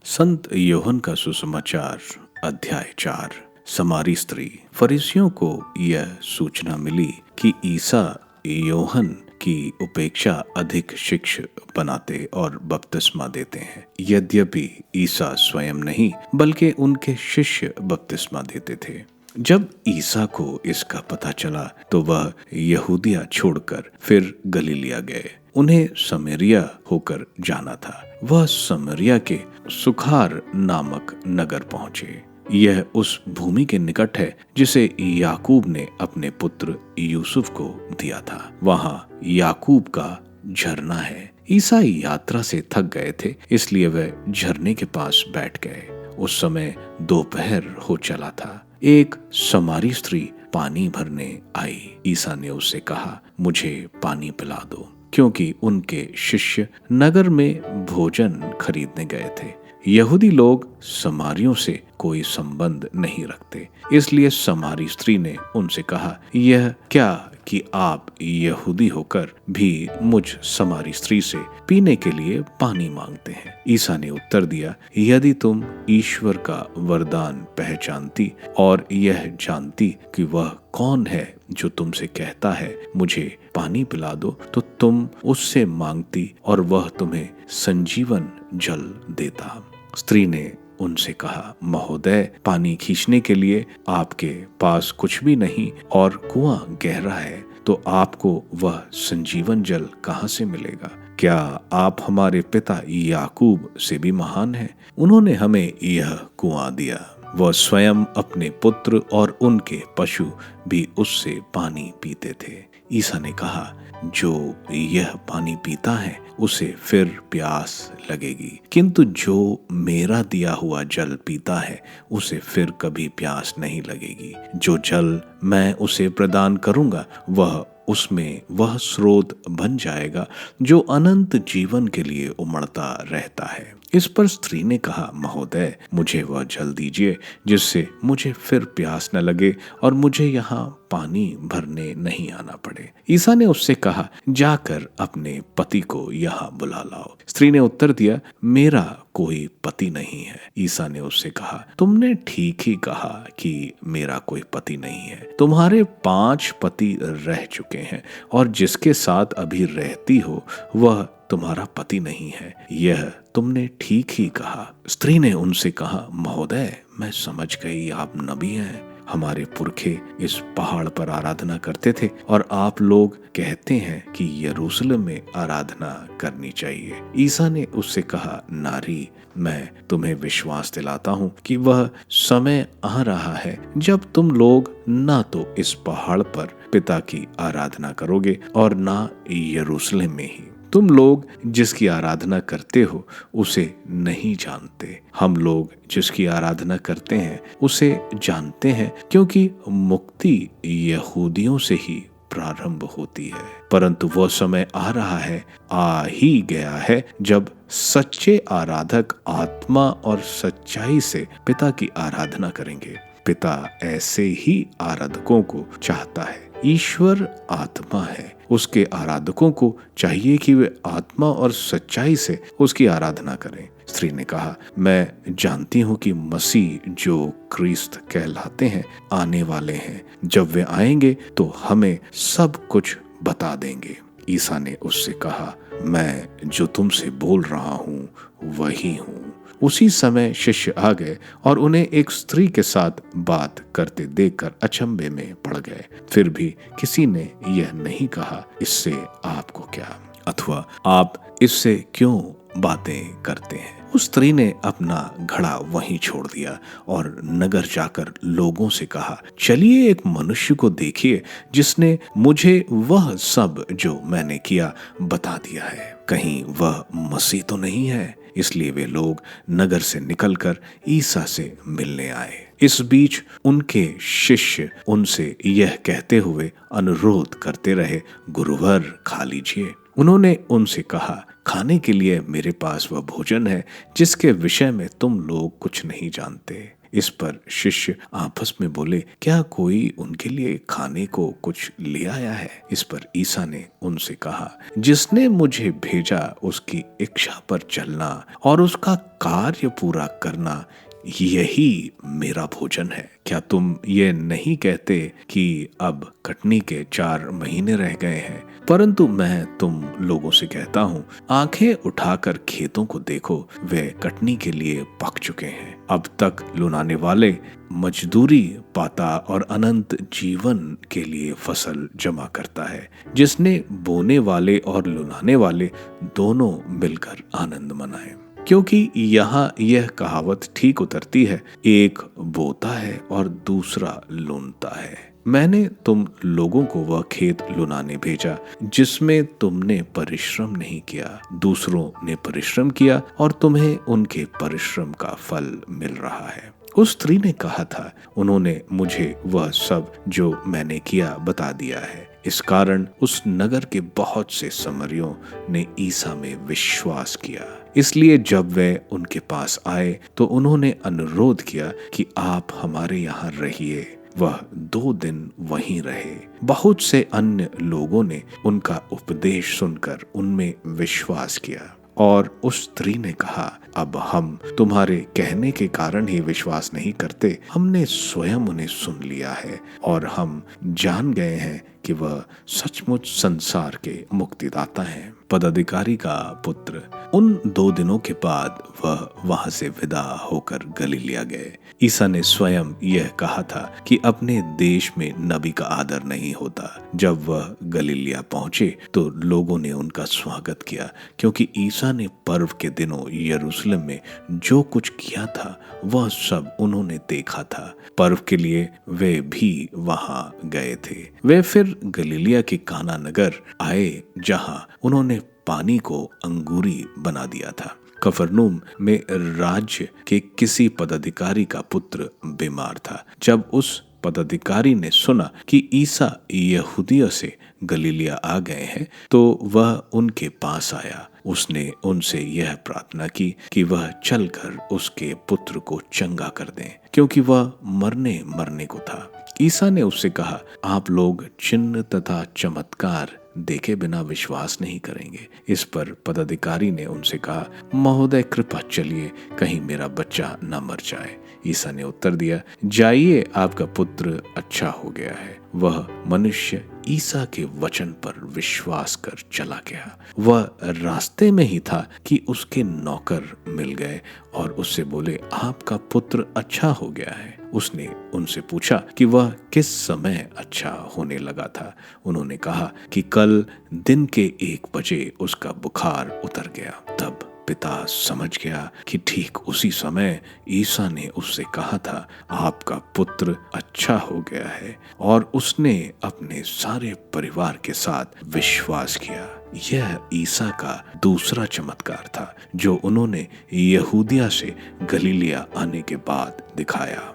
संत योहन का सुसमाचार अध्याय 4। समारी स्त्री। फरीसियों को यह सूचना मिली कि ईसा योहन की उपेक्षा अधिक शिक्ष बनाते और बपतिस्मा देते हैं। यद्यपि ईसा स्वयं नहीं बल्कि उनके शिष्य बपतिस्मा देते थे। जब ईसा को इसका पता चला तो वह यहूदिया छोड़कर फिर गलीलिया गए। उन्हें समरिया होकर जाना था। वह समरिया के सुखार नामक नगर पहुंचे। यह उस भूमि के निकट है जिसे याकूब ने अपने पुत्र यूसुफ को दिया था। वहां याकूब का झरना है। ईसा यात्रा से थक गए थे, इसलिए वे झरने के पास बैठ गए। उस समय दोपहर हो चला था। एक समारी स्त्री पानी भरने आई। ईसा ने उससे कहा, मुझे पानी पिला दो, क्योंकि उनके शिष्य नगर में भोजन खरीदने गए थे। यहूदी लोग समारियों से कोई संबंध नहीं रखते, इसलिए समारी स्त्री ने उनसे कहा, यह क्या कि आप यहूदी होकर भी मुझ समारी स्त्री से पीने के लिए पानी मांगते हैं। ईसा ने उत्तर दिया, यदि तुम ईश्वर का वरदान पहचानती और यह जानती कि वह कौन है जो तुमसे कहता है मुझे पानी पिला दो, तो तुम उससे मांगती और वह तुम्हें संजीवन जल देता। स्त्री ने उनसे कहा, महोदय, पानी खींचने के लिए आपके पास कुछ भी नहीं और कुआं गहरा है, तो आपको वह संजीवन जल कहां से मिलेगा? क्या आप हमारे पिता याकूब से भी महान हैं? उन्होंने हमें यह कुआं दिया। वह स्वयं, अपने पुत्र और उनके पशु भी उससे पानी पीते थे। ईसा ने कहा, जो यह पानी पीता है उसे फिर प्यास लगेगी, किंतु जो मेरा दिया हुआ जल पीता है उसे फिर कभी प्यास नहीं लगेगी। जो जल मैं उसे प्रदान करूंगा वह उसमें वह स्रोत बन जाएगा जो अनंत जीवन के लिए उमड़ता रहता है। इस पर स्त्री ने कहा, महोदय, मुझे वह जल दीजिए जिससे मुझे फिर प्यास न लगे और मुझे यहाँ पानी भरने नहीं आना पड़े। ईसा ने उससे कहा, जाकर अपने पति को यहाँ बुला लाओ। स्त्री ने उत्तर दिया, मेरा कोई पति नहीं है। ईसा ने उससे कहा, तुमने ठीक ही कहा कि मेरा कोई पति नहीं है। तुम्हारे 5 पति रह चुके हैं और जिसके साथ अभी रहती हो वह तुम्हारा पति नहीं है। यह तुमने ठीक ही कहा। स्त्री ने उनसे कहा, महोदय, मैं समझ गई आप नबी हैं। हमारे पुरखे इस पहाड़ पर आराधना करते थे और आप लोग कहते हैं कि यरूशलेम में आराधना करनी चाहिए। ईसा ने उससे कहा, नारी, मैं तुम्हें विश्वास दिलाता हूँ कि वह समय आ रहा है जब तुम लोग ना तो इस पहाड़ पर पिता की आराधना करोगे और ना यरूशलेम में ही। तुम लोग जिसकी आराधना करते हो उसे नहीं जानते। हम लोग जिसकी आराधना करते हैं उसे जानते हैं, क्योंकि मुक्ति यहूदियों से ही प्रारंभ होती है। परंतु वह समय आ रहा है, आ ही गया है, जब सच्चे आराधक आत्मा और सच्चाई से पिता की आराधना करेंगे। पिता ऐसे ही आराधकों को चाहता है। ईश्वर आत्मा है। उसके आराधकों को चाहिए कि वे आत्मा और सच्चाई से उसकी आराधना करें। स्त्री ने कहा, मैं जानती हूँ कि मसीह, जो क्रिस्त कहलाते हैं, आने वाले हैं। जब वे आएंगे तो हमें सब कुछ बता देंगे। ईसा ने उससे कहा, मैं जो तुमसे बोल रहा हूँ वही हूँ। उसी समय शिष्य आ गए और उन्हें एक स्त्री के साथ बात करते देखकर अचंभे में पड़ गए। फिर भी किसी ने यह नहीं कहा, इससे आपको क्या, अथवा आप इससे क्यों बातें करते हैं। उस स्त्री ने अपना घड़ा वहीं छोड़ दिया और नगर जाकर लोगों से कहा, चलिए एक मनुष्य को देखिए जिसने मुझे वह सब जो मैंने किया बता दिया है। कहीं वह मसीह तो नहीं है? इसलिए वे लोग नगर से निकलकर ईसा से मिलने आए। इस बीच उनके शिष्य उनसे यह कहते हुए अनुरोध करते रहे, गुरुवर, खा लीजिए। उन्होंने उनसे कहा, खाने के लिए मेरे पास वह भोजन है जिसके विषय में तुम लोग कुछ नहीं जानते। इस पर शिष्य आपस में बोले, क्या कोई उनके लिए खाने को कुछ ले आया है? इस पर ईसा ने उनसे कहा, जिसने मुझे भेजा उसकी इच्छा पर चलना और उसका कार्य पूरा करना, यही मेरा भोजन है। क्या तुम ये नहीं कहते कि अब कटनी के 4 महीने रह गए हैं? परंतु मैं तुम लोगों से कहता हूँ, आंखें उठाकर खेतों को देखो, वे कटनी के लिए पक चुके हैं। अब तक लुनाने वाले मजदूरी पाता और अनंत जीवन के लिए फसल जमा करता है। जिसने बोने वाले और लुनाने वाले दोनों मिलकर आनंद मनाएं। क्योंकि यहाँ यह कहावत ठीक उतरती है, एक बोता है और दूसरा लूनता है। मैंने तुम लोगों को वह खेत लुनाने भेजा जिसमें तुमने परिश्रम नहीं किया। दूसरों ने परिश्रम किया और तुम्हें उनके परिश्रम का फल मिल रहा है। उस स्त्री ने कहा था, उन्होंने मुझे वह सब जो मैंने किया बता दिया है। इस कारण उस नगर के बहुत से समरियों ने ईसा में विश्वास किया। इसलिए जब वे उनके पास आए तो उन्होंने अनुरोध किया कि आप हमारे यहाँ रहिए। वह 2 दिन वहीं रहे। बहुत से अन्य लोगों ने उनका उपदेश सुनकर उनमें विश्वास किया। और उस स्त्री ने कहा, अब हम तुम्हारे कहने के कारण ही विश्वास नहीं करते, हमने स्वयं उन्हें सुन लिया है और हम जान गए हैं कि वह सचमुच संसार के मुक्तिदाता हैं। पदाधिकारी का पुत्र। उन 2 दिनों के बाद वह वहां से विदा होकर गलीलिया गए। ईसा ने स्वयं यह कहा था कि अपने देश में नबी का आदर नहीं होता। जब वह गलीलिया पहुंचे तो लोगों ने उनका स्वागत किया, क्योंकि ईसा ने पर्व के दिनों यरूशलेम में जो कुछ किया था वह सब उन्होंने देखा था। पर्व के लिए वे भी वहां गए थे। वे फिर गलीलिया के काना नगर आए, जहां उन्होंने पानी को अंगूरी बना दिया था। कफरनूम में राज्य के किसी पदाधिकारी का पुत्र बीमार था। जब उस पदाधिकारी ने सुना कि ईसा यहूदियों से गलीलिया आ गए हैं तो वह उनके पास आया। उसने उनसे यह प्रार्थना की कि वह चलकर उसके पुत्र को चंगा कर दें, क्योंकि वह मरने को था। ईसा ने उससे कहा, आप लोग चिन्ह तथा चमत्कार देखे बिना विश्वास नहीं करेंगे। इस पर पदाधिकारी ने उनसे कहा, महोदय कृपा चलिए, कहीं मेरा बच्चा न मर जाए। ईसा ने उत्तर दिया, जाइए, आपका पुत्र अच्छा हो गया है। वह मनुष्य ईसा के वचन पर विश्वास कर चला गया। वह रास्ते में ही था कि उसके नौकर मिल गए और उससे बोले, आपका पुत्र अच्छा हो गया है। उसने उनसे पूछा कि वह किस समय अच्छा होने लगा था। उन्होंने कहा कि कल दिन के 1 बजे उसका बुखार उतर गया। तब पिता समझ गया कि ठीक उसी समय ईसा ने उससे कहा था, आपका पुत्र अच्छा हो गया है, और उसने अपने सारे परिवार के साथ विश्वास किया। यह ईसा का दूसरा चमत्कार था जो उन्होंने यहूदिया से गलीलिया आने के बाद दिखाया।